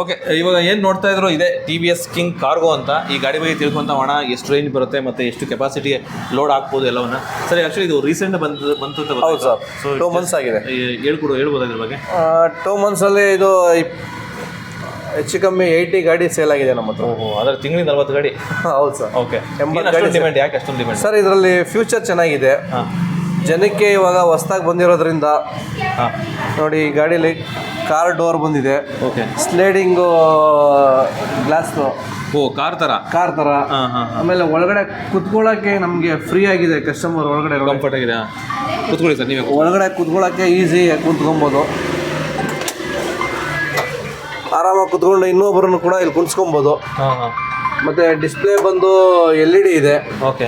Okay, ಇವಾಗ ಏನು ನೋಡ್ತಾ ಇದ್ರು ಇದೆ TVS ಕಿಂಗ್ ಕಾರ್ಗೋ ಅಂತ. ಈ ಗಾಡಿ ಬಗ್ಗೆ ತಿಳ್ಕೊಂತ ಹೋಣ, ಎಷ್ಟು ರೇಂಜ್ ಬರುತ್ತೆ ಮತ್ತು ಎಷ್ಟು ಕೆಪಾಸಿಟಿಗೆ ಲೋಡ್ ಹಾಕ್ಬೋದು ಎಲ್ಲವನ್ನ. ಸರಿ, ಆ್ಯಕ್ಚುಲಿ ಇದು ರೀಸೆಂಟ್ ಬಂತು ಅಂತ ಗೊತ್ತಾಯ್ತು. ಹೌದು ಸರ್, 2 months ಆಗಿದೆ. ಹೇಳ್ಬೋದು ಇದ್ರ ಬಗ್ಗೆ. 2 monthsಲ್ಲಿ ಇದು ಹೆಚ್ಚು ಕಮ್ಮಿ 80 ಗಾಡಿ ಸೇಲ್ ಆಗಿದೆ ನಮ್ಮ ಹತ್ರ. ಅದರ ತಿಂಗಳಿಗೆ 40 ಗಾಡಿ. ಹೌದು ಸರ್. ಓಕೆ, 80 ಗಾಡಿ ಡಿಮ್ಯಾಂಡ್. ಯಾಕೆ ಅಷ್ಟೊಂದು ಡಿಮ್ಯಾಂಡ್ ಸರ್? ಇದರಲ್ಲಿ ಫ್ಯೂಚರ್ ಚೆನ್ನಾಗಿದೆ. ಜನಕ್ಕೆ ಇವಾಗ ಹೊಸ್ದಾಗಿ ಬಂದಿರೋದ್ರಿಂದ ನೋಡಿ, ಈ ಗಾಡೀಲಿ ಕಾರ್ ಡೋರ್ ಬಂದಿದೆ. ಓಕೆ, ಸ್ಲೈಡಿಂಗು ಗ್ಲಾಸ್ದು. ಕಾರ್ ಥರ. ಆಮೇಲೆ ಒಳಗಡೆ ಕುತ್ಕೊಳ್ಳೋಕ್ಕೆ ನಮಗೆ ಫ್ರೀ ಆಗಿದೆ. ಕಸ್ಟಮರ್ ಒಳಗಡೆ ಕಂಫರ್ಟ್ ಆಗಿದೆ. ಕೂತ್ಕೊಳ್ಳಿ ಸರ್, ನೀವೇ ಒಳಗಡೆ ಕುತ್ಕೊಳ್ಳೋಕ್ಕೆ ಈಸಿ ಕುಂತ್ಕೊಬೋದು. ಆರಾಮಾಗಿ ಕುತ್ಕೊಂಡು ಇನ್ನೊಬ್ಬರನ್ನು ಕೂಡ ಇಲ್ಲಿ ಕುಣಿಸ್ಕೊಬೋದು. ಮತ್ತು ಡಿಸ್ಪ್ಲೇ ಬಂದು LED ಇದೆ. ಓಕೆ,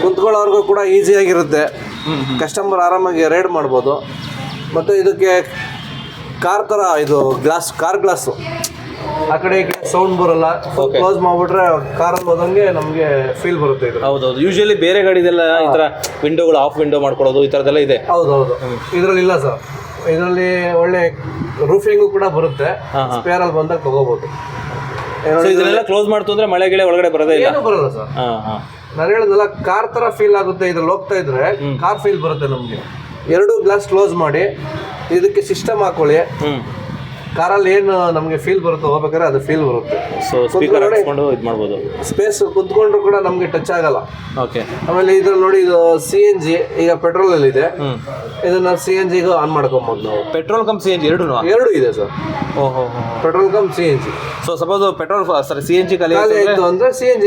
ಕುಂತ್ಕೊಳ್ಳೋರ್ಗೂ ಕೂಡ ಈಸಿಯಾಗಿರುತ್ತೆ. ಕಸ್ಟಮರ್ ಆರಾಮಾಗಿ ರೈಡ್ ಮಾಡ್ಬೋದು. ಮತ್ತು ಇದಕ್ಕೆ ಕಾರ್ ಥರ ಇದು ಕಾರ್ ಗ್ಲಾಸು. ಆ ಕಡೆ ಈ ಕಡೆ ಸೌಂಡ್ ಬರೋಲ್ಲ. ಕ್ಲೋಸ್ ಮಾಡಿಬಿಟ್ರೆ ಕಾರಲ್ಲಿ ಹೋದಂಗೆ ನಮಗೆ ಫೀಲ್ ಬರುತ್ತೆ ಇದು. ಹೌದೌದು. ಯೂಶಲಿ ಬೇರೆ ಗಾಡಿದೆಲ್ಲ ಈ ಥರ ವಿಂಡೋಗಳು ಆಫ್ ವಿಂಡೋ ಮಾಡ್ಕೊಳ್ಳೋದು ಈ ಥರದ್ದೆಲ್ಲ ಇದೆ. ಹೌದೌದು. ಇದರಲ್ಲಿ ಇಲ್ಲ ಸರ್. ಇದರಲ್ಲಿ ಒಳ್ಳೆ ರೂಫಿಂಗು ಕೂಡ ಬರುತ್ತೆ. ಸ್ಪೇರಲ್ಲಿ ಬಂದಾಗ ತಗೋಬೋದು. ಇದನ್ನೆಲ್ಲ ಕ್ಲೋಸ್ ಮಾಡ್ತು ಅಂದರೆ ಮಳೆ ಗಿಳೆ ಒಳಗಡೆ ಬರೋದೇ ಇಲ್ಲ. ಏನೂ ಬರೋಲ್ಲ ಸರ್. ನಾನು ಹೇಳಿದ್ನಲ್ಲ, ಕಾರ್ ಥರ ಫೀಲ್ ಆಗುತ್ತೆ. ಇದ್ರಲ್ಲಿ ಹೋಗ್ತಾ ಇದ್ರೆ ಕಾರ್ ಫೀಲ್ ಬರುತ್ತೆ ನಮಗೆ. 2 ಗ್ಲಾಸ್ ಕ್ಲೋಸ್ ಮಾಡಿ ಇದಕ್ಕೆ ಸಿಸ್ಟಮ್ ಹಾಕೊಳ್ಳಿ. ಕಾರಲ್ಲಿ ಏನು ನಮಗೆ ಫೀಲ್ ಬರುತ್ತೆ ಹೋಗ್ಬೇಕಾದ್ರೆ ಅದು ಫೀಲ್ ಬರುತ್ತೆ. ಸೊ ಸ್ಪೀಕರ್ ಹಾಕ್ಸ್ಕೊಂಡು ಇದು ಮಾಡ್ಬೋದು. ಸ್ಪೇಸ್ ಕುಂತ್ಕೊಂಡ್ರು ಕೂಡ ನಮಗೆ ಟಚ್ ಆಗಲ್ಲ. ಓಕೆ. ಆಮೇಲೆ ಇದ್ರಲ್ಲಿ ನೋಡಿ, ಇದು CNG ಈಗ ಪೆಟ್ರೋಲಲ್ಲಿ ಇದೆ. ಇದನ್ನ CNGಗೂ ಆನ್ ಮಾಡ್ಕೊಬೋದು ನಾವು. ಪೆಟ್ರೋಲ್ ಕಮ್ CNG ಎರಡು ಇದೆ ಸರ್. ಓಹೋ, petrol come CNG. So suppose petrol CNG ಖಾಲಿ ಆಯಿತು ಅಂದರೆ CNG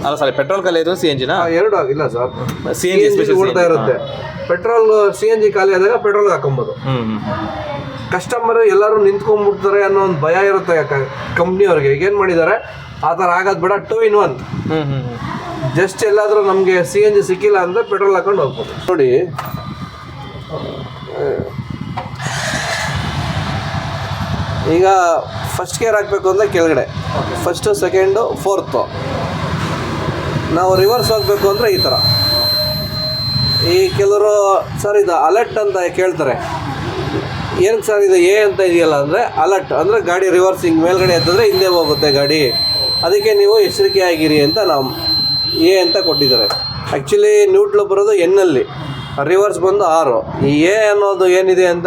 ಅಲ್ಲ ಸಾರಿ, ಪೆಟ್ರೋಲ್ ಖಾಲಿ ಆಯಿತು CNG ಎರಡು ಆಗಿಲ್ಲ ಸರ್. CNG ಓಡ್ತಾ ಇರುತ್ತೆ. ಪೆಟ್ರೋಲ್ CNG ಖಾಲಿ ಆದಾಗ ಪೆಟ್ರೋಲ್ ಹಾಕೊಬೋದು. ಕಸ್ಟಮರ್ ಎಲ್ಲರೂ ನಿಂತ್ಕೊಂಡ್ಬಿಡ್ತಾರೆ ಅನ್ನೋ ಒಂದು ಭಯ ಇರುತ್ತೆ ಕಂಪ್ನಿಯವ್ರಿಗೆ. ಈಗ ಏನು ಮಾಡಿದ್ದಾರೆ, ಆ ಥರ ಆಗೋದು ಬೇಡ, 2 in 1. ಜಸ್ಟ್ ಎಲ್ಲಾದರೂ ನಮಗೆ CNG ಸಿಕ್ಕಿಲ್ಲ ಅಂದರೆ ಪೆಟ್ರೋಲ್ ಹಾಕೊಂಡು ಹೋಗ್ಬೋದು. ನೋಡಿ, ಈಗ ಫಸ್ಟ್ ಗೇರ್ ಹಾಕಬೇಕು ಅಂದರೆ ಕೆಳಗಡೆ, ಫಸ್ಟು, ಸೆಕೆಂಡು, 4th. ನಾವು ರಿವರ್ಸ್ ಹೋಗಬೇಕು ಅಂದರೆ ಈ ಥರ. ಈ ಕೆಲವರು ಸರ್ ಇದು ಅಲರ್ಟ್ ಅಂತ ಕೇಳ್ತಾರೆ. ಏನಕ್ಕೆ ಸರ್ ಇದು A ಅಂತ ಇದೆಯಲ್ಲ ಅಂದರೆ, ಅಲರ್ಟ್ ಅಂದರೆ ಗಾಡಿ ರಿವರ್ಸಿಂಗ್ ಮೇಲ್ಗಡೆ ಎತ್ತಿದ್ರೆ ಹಿಂದೆ ಹೋಗುತ್ತೆ ಗಾಡಿ, ಅದಕ್ಕೆ ನೀವು ಎಚ್ಚರಿಕೆ ಆಗಿರಿ ಅಂತ ನಾವು A ಅಂತ ಕೊಟ್ಟಿದ್ದಾರೆ. ಆ್ಯಕ್ಚುಲಿ ನ್ಯೂಟ್ಲು ಬರೋದು N-ಅಲ್ಲಿ, ರಿವರ್ಸ್ ಬಂದು 6. ಈ A ಅನ್ನೋದು ಏನಿದೆ ಅಂತ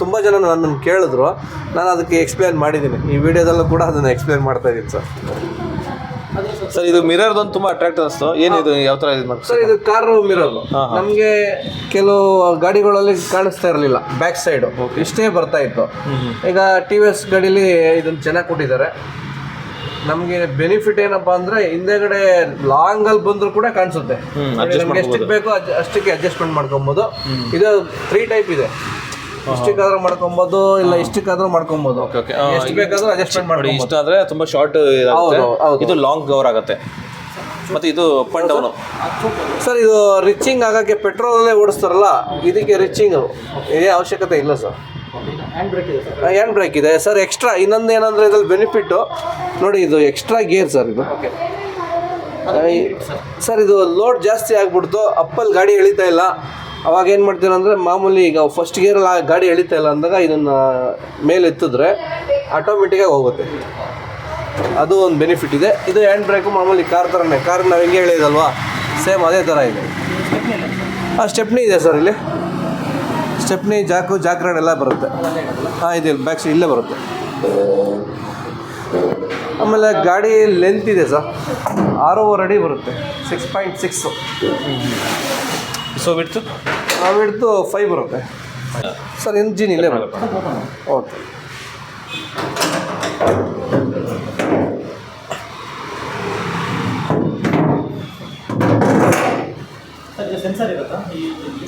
ತುಂಬ ಜನ ನನ್ನನ್ನು ಕೇಳಿದ್ರು. ನಾನು ಅದಕ್ಕೆ ಎಕ್ಸ್ಪ್ಲೇನ್ ಮಾಡಿದ್ದೀನಿ. ಈ ವಿಡಿಯೋದಲ್ಲೂ ಕೂಡ ಅದನ್ನು ಎಕ್ಸ್ಪ್ಲೇನ್ ಮಾಡ್ತಾಯಿದ್ದೀನಿ ಸರ್. ಸರ್, ಇದು ಮಿರರ್ದೊಂದು ತುಂಬ ಅಟ್ರಾಕ್ಟ್ ಅನಿಸ್ತು. ಏನಿದು, ಯಾವ ಥರ ಇದು ಮಾಡ್ತಾರೆ ಸರ್? ಇದು ಕಾರ್ ಮಿರರ್. ನಮಗೆ ಕೆಲವು ಗಾಡಿಗಳಲ್ಲಿ ಕಾಣಿಸ್ತಾ ಇರಲಿಲ್ಲ, ಬ್ಯಾಕ್ ಸೈಡು ಇಷ್ಟೇ ಬರ್ತಾ ಇತ್ತು. ಈಗ TVS ಗಾಡೀಲಿ ಇದನ್ನು ಚೆನ್ನಾಗಿ ಕೊಟ್ಟಿದ್ದಾರೆ. ನಮಗೆ ಬೆನಿಫಿಟ್ ಏನಪ್ಪ ಅಂದರೆ, ಹಿಂದೆಗಡೆ ಲಾಂಗಲ್ಲಿ ಬಂದರೂ ಕೂಡ ಕಾಣಿಸುತ್ತೆ. ನಮಗೆ ಎಷ್ಟಕ್ಕೆ ಬೇಕೋ ಅಷ್ಟಕ್ಕೆ ಅಡ್ಜಸ್ಟ್ಮೆಂಟ್ ಮಾಡ್ಕೊಬೋದು. ಇದು 3 ಟೈಪ್ ಇದೆ. ಇಷ್ಟಕ್ಕಾದ್ರೂ ಮಾಡ್ಕೊಬೋದು, ಇಲ್ಲ ಇಷ್ಟಕ್ಕಾದ್ರೂ ಮಾಡ್ಕೊಬೋದು. ಎಷ್ಟು ಬೇಕಾದ್ರೂ ಅಡ್ಜಸ್ಟ್ಮೆಂಟ್ ಮಾಡಿ. ಇಷ್ಟ ಆದರೆ ತುಂಬ ಶಾರ್ಟ್, ಇದು ಲಾಂಗ್ ಕವರ್ ಆಗುತ್ತೆ. ಮತ್ತು ಇದು ಅಪ್ ಆ್ಯಂಡ್ ಡೌನು. ಸರ್, ಇದು ರಿಚಿಂಗ್ ಆಗೋಕ್ಕೆ ಪೆಟ್ರೋಲಲ್ಲೇ ಓಡಿಸ್ತಾರಲ್ಲ, ಇದಕ್ಕೆ ರಿಚಿಂಗ್ ಇದೇ ಅವಶ್ಯಕತೆ ಇಲ್ಲ ಸರ್. ಹ್ಯಾಂಡ್ ಬ್ರೇಕ್ ಇದೆ ಸರ್. ಎಕ್ಸ್ಟ್ರಾ ಇನ್ನೊಂದು ಏನಂದರೆ ಇದ್ರಲ್ಲಿ ಬೆನಿಫಿಟ್ಟು ನೋಡಿ, ಇದು ಎಕ್ಸ್ಟ್ರಾ ಗೇರ್ ಸರ್. ಇದು ಸರ್, ಇದು ಲೋಡ್ ಜಾಸ್ತಿ ಆಗಿಬಿಡ್ತು, ಅಪ್ಪಲ್ಲಿ ಗಾಡಿ ಎಳಿತಾ ಇಲ್ಲ. ಅವಾಗ ಏನು ಮಾಡ್ತೀರಾ ಅಂದರೆ, ಮಾಮೂಲಿ ಈಗ ಫಸ್ಟ್ ಗೇರಲ್ಲಿ ಗಾಡಿ ಎಳಿತಾ ಇಲ್ಲ ಅಂದಾಗ ಇದನ್ನು ಮೇಲೆ ಎತ್ತಿದ್ರೆ ಆಟೋಮೆಟಿಕಾಗಿ ಹೋಗುತ್ತೆ. ಅದು ಒಂದು ಬೆನಿಫಿಟ್ ಇದೆ. ಇದು ಹ್ಯಾಂಡ್ ಬ್ರೇಕು ಮಾಮೂಲಿ ಕಾರ್ ಥರನೇ. ಕಾರ್ ನಾವು ಹೆಂಗೆ ಹೇಳಿದಲ್ವಾ, ಸೇಮ್ ಅದೇ ಥರ ಇದೆ. ಸ್ಟೆಪ್ನಿ ಇದೆ ಸರ್. ಇಲ್ಲಿ ಸ್ಟೆಪ್ನಿ, ಜಾಕ್ ರಾಡ್ ಎಲ್ಲ ಬರುತ್ತೆ. ಇದೆ ಬ್ಯಾಕ್ ಸೈಡ್ ಇಲ್ಲೇ ಬರುತ್ತೆ. ಆಮೇಲೆ ಗಾಡಿ ಲೆಂತ್ ಇದೆ ಸರ್, 6.5 ಅಡಿ ಬರುತ್ತೆ. 6.6. ಸೊ ಬಿಡ್ತು 5 ಬರುತ್ತೆ ಸರ್. ಇಂಜಿನ್ ಇಲ್ಲೇ ಬರುತ್ತೆ. ಓಕೆ.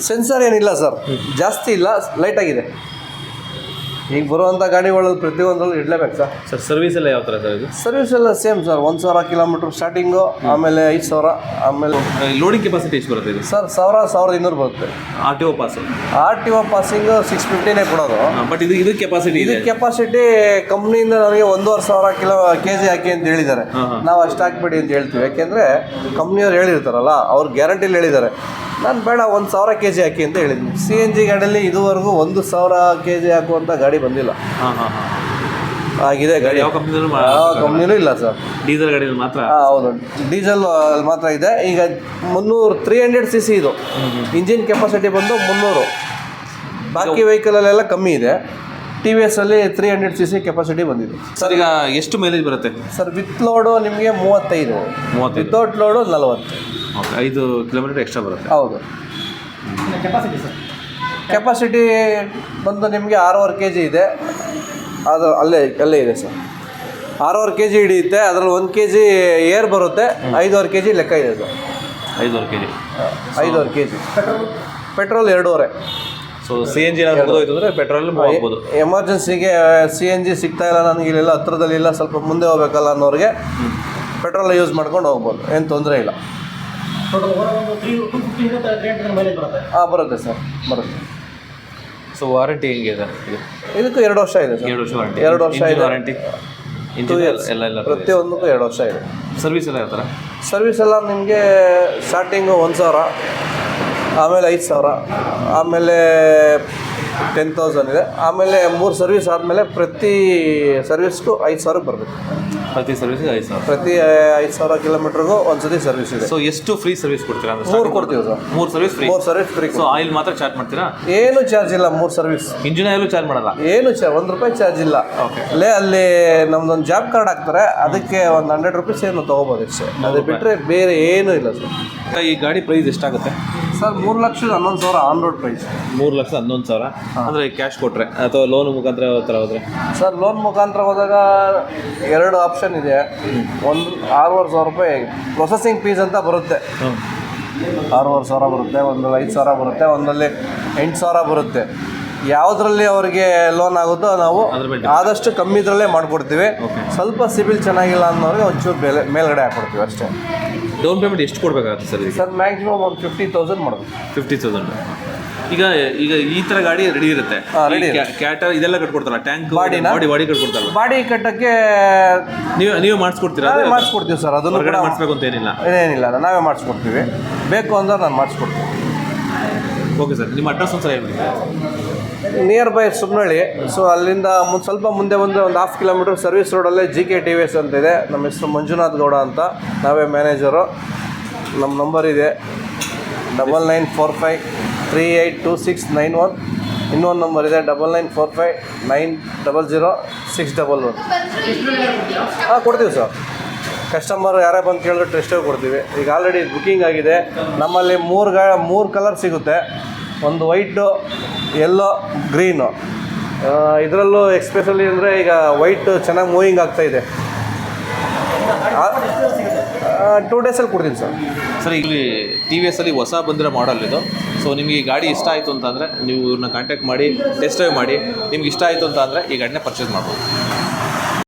ಸೆನ್ಸರ್ ಏನಿಲ್ಲ ಸರ್, ಜಾಸ್ತಿ ಇಲ್ಲ, ಲೈಟಾಗಿದೆ. ಈಗ ಬರುವಂಥ ಗಾಡಿಗಳಲ್ಲಿ ಪ್ರತಿಯೊಂದರಲ್ಲೂ ಇಡಲೇಬೇಕು ಸರ್. ಸರ್ವಿಸ್ ಎಲ್ಲ ಯಾವ ಥರ ಸರ್? ಇದು ಸರ್ವಿಸ್ ಎಲ್ಲ ಸೇಮ್ ಸರ್. 1,000 ಕಿಲೋಮೀಟ್ರ್ ಸ್ಟಾರ್ಟಿಂಗು, ಆಮೇಲೆ 5,000, ಆಮೇಲೆ ಲೋಡಿಂಗ್ ಕೆಪಾಸಿಟಿ ಎಷ್ಟು ಬರುತ್ತೆ ಇದು ಸರ್? 1,200 ಬರುತ್ತೆ. RTO pass. RTO ಪಾಸಿಂಗ್ 650ನೇ ಕೊಡೋದು. ಬಟ್ ಇದು ಕೆಪಾಸಿಟಿ ಇದೆ. ಕೆಪಾಸಿಟಿ ಕಂಪ್ನಿಯಿಂದ ನನಗೆ 1,500 kg ಹಾಕಿ ಅಂತ ಹೇಳಿದ್ದಾರೆ. ನಾವು ಅಷ್ಟು ಹಾಕ್ಬಿಡಿ ಅಂತ ಹೇಳ್ತೀವಿ. ಯಾಕೆಂದರೆ ಕಂಪ್ನಿಯವ್ರು ಹೇಳಿರ್ತಾರಲ್ಲ, ಅವ್ರು ಗ್ಯಾರಂಟಿಲಿ ಹೇಳಿದ್ದಾರೆ. ನಾನು ಬೇಡ 1,000 kg ಹಾಕಿ ಅಂತ ಹೇಳಿದ್ದೀನಿ. CNG ಗಾಡಿಯಲ್ಲಿ ಇದುವರೆಗೂ 1,000 kg ಹಾಕುವಂಥ ಗಾಡಿ ಗಾಡಿ ಬಂದಿಲ್ಲ. ಹಾಂ ಹಾಂ ಹಾಂ ಆಗಿದೆ ಗಾಡಿ. ಯಾವ ಕಂಪ್ನಿಯಲ್ಲೂ ಯಾವ ಕಂಪ್ನಿನೂ ಇಲ್ಲ ಸರ್. ಡೀಸೆಲ್ ಗಾಡಿಯಲ್ಲಿ ಮಾತ್ರ. ಹೌದು, ಡೀಸೆಲ್ ಮಾತ್ರ ಇದೆ. ಈಗ 300 cc ಇದು. ಇಂಜಿನ್ ಕೆಪಾಸಿಟಿ ಬಂದು 300. ಬಾಕಿ ವೆಹಿಕಲಲ್ಲೆಲ್ಲ ಕಮ್ಮಿ ಇದೆ. ಟಿ ವಿ ಎಸ್ಸಲ್ಲಿ 300 cc ಕೆಪಾಸಿಟಿ ಬಂದಿದೆ ಸರ್. ಈಗ ಎಷ್ಟು ಮೈಲೇಜ್ ಬರುತ್ತೆ ಸರ್? ವಿತ್ ಲೋಡು ನಿಮಗೆ 35, without load 40. Okay, 5 kilometre extra ಬರುತ್ತೆ. ಹೌದು. ಕೆಪಾಸಿಟಿ ಬಂದು ನಿಮಗೆ 6.5 kg ಇದೆ. ಅದು ಅಲ್ಲೇ ಇದೆ ಸರ್. 6.5 kg ಹಿಡಿಯುತ್ತೆ. ಅದರಲ್ಲಿ 1 kg ಏರ್ ಬರುತ್ತೆ. 5.5 kg ಲೆಕ್ಕ ಇದೆ sir. 5.5 kg. 5.5 kg. Petrol 2.5. So C N G ಹೋಯ್ತು ಅಂದರೆ ಪೆಟ್ರೋಲ್ ಹೋಗ್ಬೋದು. ಎಮರ್ಜೆನ್ಸಿಗೆ CNG ಸಿಗ್ತಾ ಇಲ್ಲ ನನಗೆ, ಇಲ್ಲೆಲ್ಲ ಹತ್ರದಲ್ಲಿಲ್ಲ, ಸ್ವಲ್ಪ ಮುಂದೆ ಹೋಗ್ಬೇಕಲ್ಲ ಅನ್ನೋರಿಗೆ ಪೆಟ್ರೋಲ್ ಯೂಸ್ ಮಾಡ್ಕೊಂಡು ಹೋಗ್ಬೋದು, ಏನು ತೊಂದರೆ ಇಲ್ಲ. ಹಾಂ, ಬರುತ್ತೆ ಸರ್, ಬರುತ್ತೆ. ಸೊ ವಾರಂಟಿ ಹೆಂಗೆ ಇದೆ ಇದಕ್ಕೂ 2 ವರ್ಷ ಇದೆ ಸರ್. 2 ವರ್ಷ ವಾರಂಟಿ. 2 ವರ್ಷ ಇದೆ ವಾರಂಟಿ. 2 years ಎಲ್ಲ ಪ್ರತಿಯೊಂದಕ್ಕೂ 2 ವರ್ಷ ಇದೆ. ಸರ್ವಿಸ್ ಎಲ್ಲ ಇರ್ತಾರೆ. ಸರ್ವಿಸ್ ಎಲ್ಲ ನಿಮಗೆ ಸ್ಟಾರ್ಟಿಂಗು 1,000, ಆಮೇಲೆ 5,000, ಆಮೇಲೆ 10,000 ಇದೆ. ಆಮೇಲೆ 3 ಸರ್ವಿಸ್ ಆದಮೇಲೆ ಪ್ರತಿ ಸರ್ವಿಸ್ಗೂ 5,000 ಬರಬೇಕು. ಪ್ರತಿ ಸರ್ವಿಸ್ಗೆ 5,000. ಪ್ರತಿ 5,000 ಕಿಲೋಮೀಟ್ರಿಗೂ ಒಂದ್ಸತಿ ಸರ್ವಿಸ್ ಇದೆ. ಸೊ ಎಷ್ಟು ಫ್ರೀ ಸರ್ವಿಸ್ ಕೊಡ್ತೀರಾ? 3 ಕೊಡ್ತೀವಿ sir. 3 service free. 3 service free. So oil ಮಾತ್ರ ಚಾರ್ಜ್ ಮಾಡ್ತೀರಾ? ಏನು ಚಾರ್ಜ್ ಇಲ್ಲ. 3 ಸರ್ವಿಸ್. ಇಂಜಿನ್ ಆಯಿಲು ಚಾರ್ಜ್ ಮಾಡಲ್ಲ? ಏನು ₹1 ಚಾರ್ಜ್ ಇಲ್ಲ. ಓಕೆ. ಅಲ್ಲಿ ನಮ್ದೊಂದು ಜಾಬ್ ಕಾರ್ಡ್ ಹಾಕ್ತಾರೆ, ಅದಕ್ಕೆ ಒಂದು ₹100 ಏನು ತೊಗೋಬೋದು ಅಷ್ಟೇ. ಅದು ಬಿಟ್ಟರೆ ಬೇರೆ ಏನೂ ಇಲ್ಲ ಸರ್. ಈ ಗಾಡಿ ಪ್ರೈಸ್ ಎಷ್ಟಾಗುತ್ತೆ ಸರ್? 3,11,000 on road price. 3,11,000 ಅಂದರೆ ಕ್ಯಾಶ್ ಕೊಟ್ಟರೆ ಅಥವಾ ಲೋನ್ ಮುಖಾಂತರ ಥರ ಹೋದರೆ? ಸರ್, ಲೋನ್ ಮುಖಾಂತರ ಹೋದಾಗ 2 ಆಪ್ಷನ್ ಇದೆ. ಒಂದು ₹6,500 ಪ್ರೊಸೆಸಿಂಗ್ ಫೀಸ್ ಅಂತ ಬರುತ್ತೆ. 6,500 ಬರುತ್ತೆ, ಒಂದಲ್ಲಿ 5,000 ಬರುತ್ತೆ, ಒಂದಲ್ಲಿ 8,000 ಬರುತ್ತೆ. ಯಾವುದರಲ್ಲಿ ಅವರಿಗೆ ಲೋನ್ ಆಗುತ್ತೋ ನಾವು ಆದಷ್ಟು ಕಮ್ಮಿ ಇದರಲ್ಲೇ ಮಾಡಿಕೊಡ್ತೀವಿ. ಸ್ವಲ್ಪ ಸಿಬಿಲ್ ಚೆನ್ನಾಗಿಲ್ಲ ಅನ್ನೋರಿಗೆ ಒಂಚೂರು ಮೇಲ್ಗಡೆ ಹಾಕ್ಕೊಡ್ತೀವಿ ಅಷ್ಟೇ. ಡೌನ್ ಪೇಮೆಂಟ್ ಎಷ್ಟು ಕೊಡಬೇಕಾಗುತ್ತೆ ಸರ್? ಸರ್ ಮ್ಯಾಕ್ಸಿಮಮ್ ಒಂದು 50,000 ಮಾಡಬೇಕು. 50,000. ಈಗ ಈ ಥರ ಗಾಡಿ ರೆಡಿ ಇರುತ್ತೆ. ಕ್ಯಾಟರ್ ಇದೆಲ್ಲ ಕಟ್ಕೊಡ್ತಾರಲ್ಲ, ಟ್ಯಾಂಕ್ ಬಾಡಿ ಕಟ್ಕೊಡ್ತಾರಲ್ಲ. ಬಾಡಿ ಕಟ್ಟಕ್ಕೆ ನೀವೇ ಮಾಡಿಸ್ಕೊಡ್ತೀರಾ? ಮಾಡಿಸ್ಕೊಡ್ತೀವಿ ಸರ್. ಅದನ್ನು ಕೂಡ ಮಾಡಿಸ್ಬೇಕು ಅಂತ ಏನಿಲ್ಲ, ನಾವೇ ಮಾಡಿಸ್ಕೊಡ್ತೀವಿ. ಬೇಕು ಅಂದ್ರೆ ನಾನು ಮಾಡಿಸ್ಕೊಡ್ತೀನಿ. ಓಕೆ ಸರ್, ನಿಮ್ಮ ಅಡ್ರೆಸ್ ಒಂದು ಸಲ ಹೇಳಿ. Near by ಸುಬ್ನಹಳ್ಳಿ. ಸೊ ಅಲ್ಲಿಂದ ಸ್ವಲ್ಪ ಮುಂದೆ ಬಂದರೆ ಒಂದು 1/2 ಕಿಲೋಮೀಟರ್ ಸರ್ವಿಸ್ ರೋಡಲ್ಲೇ JK TVS ಅಂತಿದೆ. ನಮ್ಮ ಹೆಸರು ಮಂಜುನಾಥ್ ಗೌಡ ಅಂತ, ನಾವೇ ಮ್ಯಾನೇಜರು. ನಮ್ಮ ನಂಬರ್ ಇದೆ 9945382691. ಇನ್ನೊಂದು ನಂಬರ್ ಇದೆ 9945900611. ಹಾಂ, ಕೊಡ್ತೀವಿ ಸರ್. ಕಸ್ಟಮರ್ ಯಾರೇ ಬಂದು ಕೇಳಿದ್ರೆ ಟೆಸ್ಟೇ ಕೊಡ್ತೀವಿ. ಈಗ ಆಲ್ರೆಡಿ ಬುಕ್ಕಿಂಗ್ ಆಗಿದೆ. ನಮ್ಮಲ್ಲಿ 3 ಕಲರ್ ಸಿಗುತ್ತೆ. ಒಂದು ವೈಟು, ಯೆಲ್ಲೋ, ಗ್ರೀನು. ಇದರಲ್ಲೂ ಎಕ್ಸ್ಪೆಷಲಿ ಅಂದರೆ ಈಗ ವೈಟ್ ಚೆನ್ನಾಗಿ ಮೂವಿಂಗ್ ಆಗ್ತಾಯಿದೆ. 2 ಡೇಸಲ್ಲಿ ಕೊಡ್ತೀನಿ ಸರ್. ಸರ್, ಇಲ್ಲಿ TVS ಅಲ್ಲಿ ಹೊಸ ಬಂದಿರೋ ಮಾಡಲ್ ಇದು. ಸೊ ನಿಮಗೆ ಈ ಗಾಡಿ ಇಷ್ಟ ಆಯಿತು ಅಂತಂದರೆ ನೀವು ಇವ್ರನ್ನ ಕಾಂಟ್ಯಾಕ್ಟ್ ಮಾಡಿ ಟೆಸ್ಟ್ ಡ್ರೈವ್ ಮಾಡಿ. ನಿಮ್ಗೆ ಇಷ್ಟ ಆಯಿತು ಅಂತ ಅಂದರೆ ಈ ಗಾಡಿನ ಪರ್ಚೇಸ್ ಮಾಡ್ಬೋದು.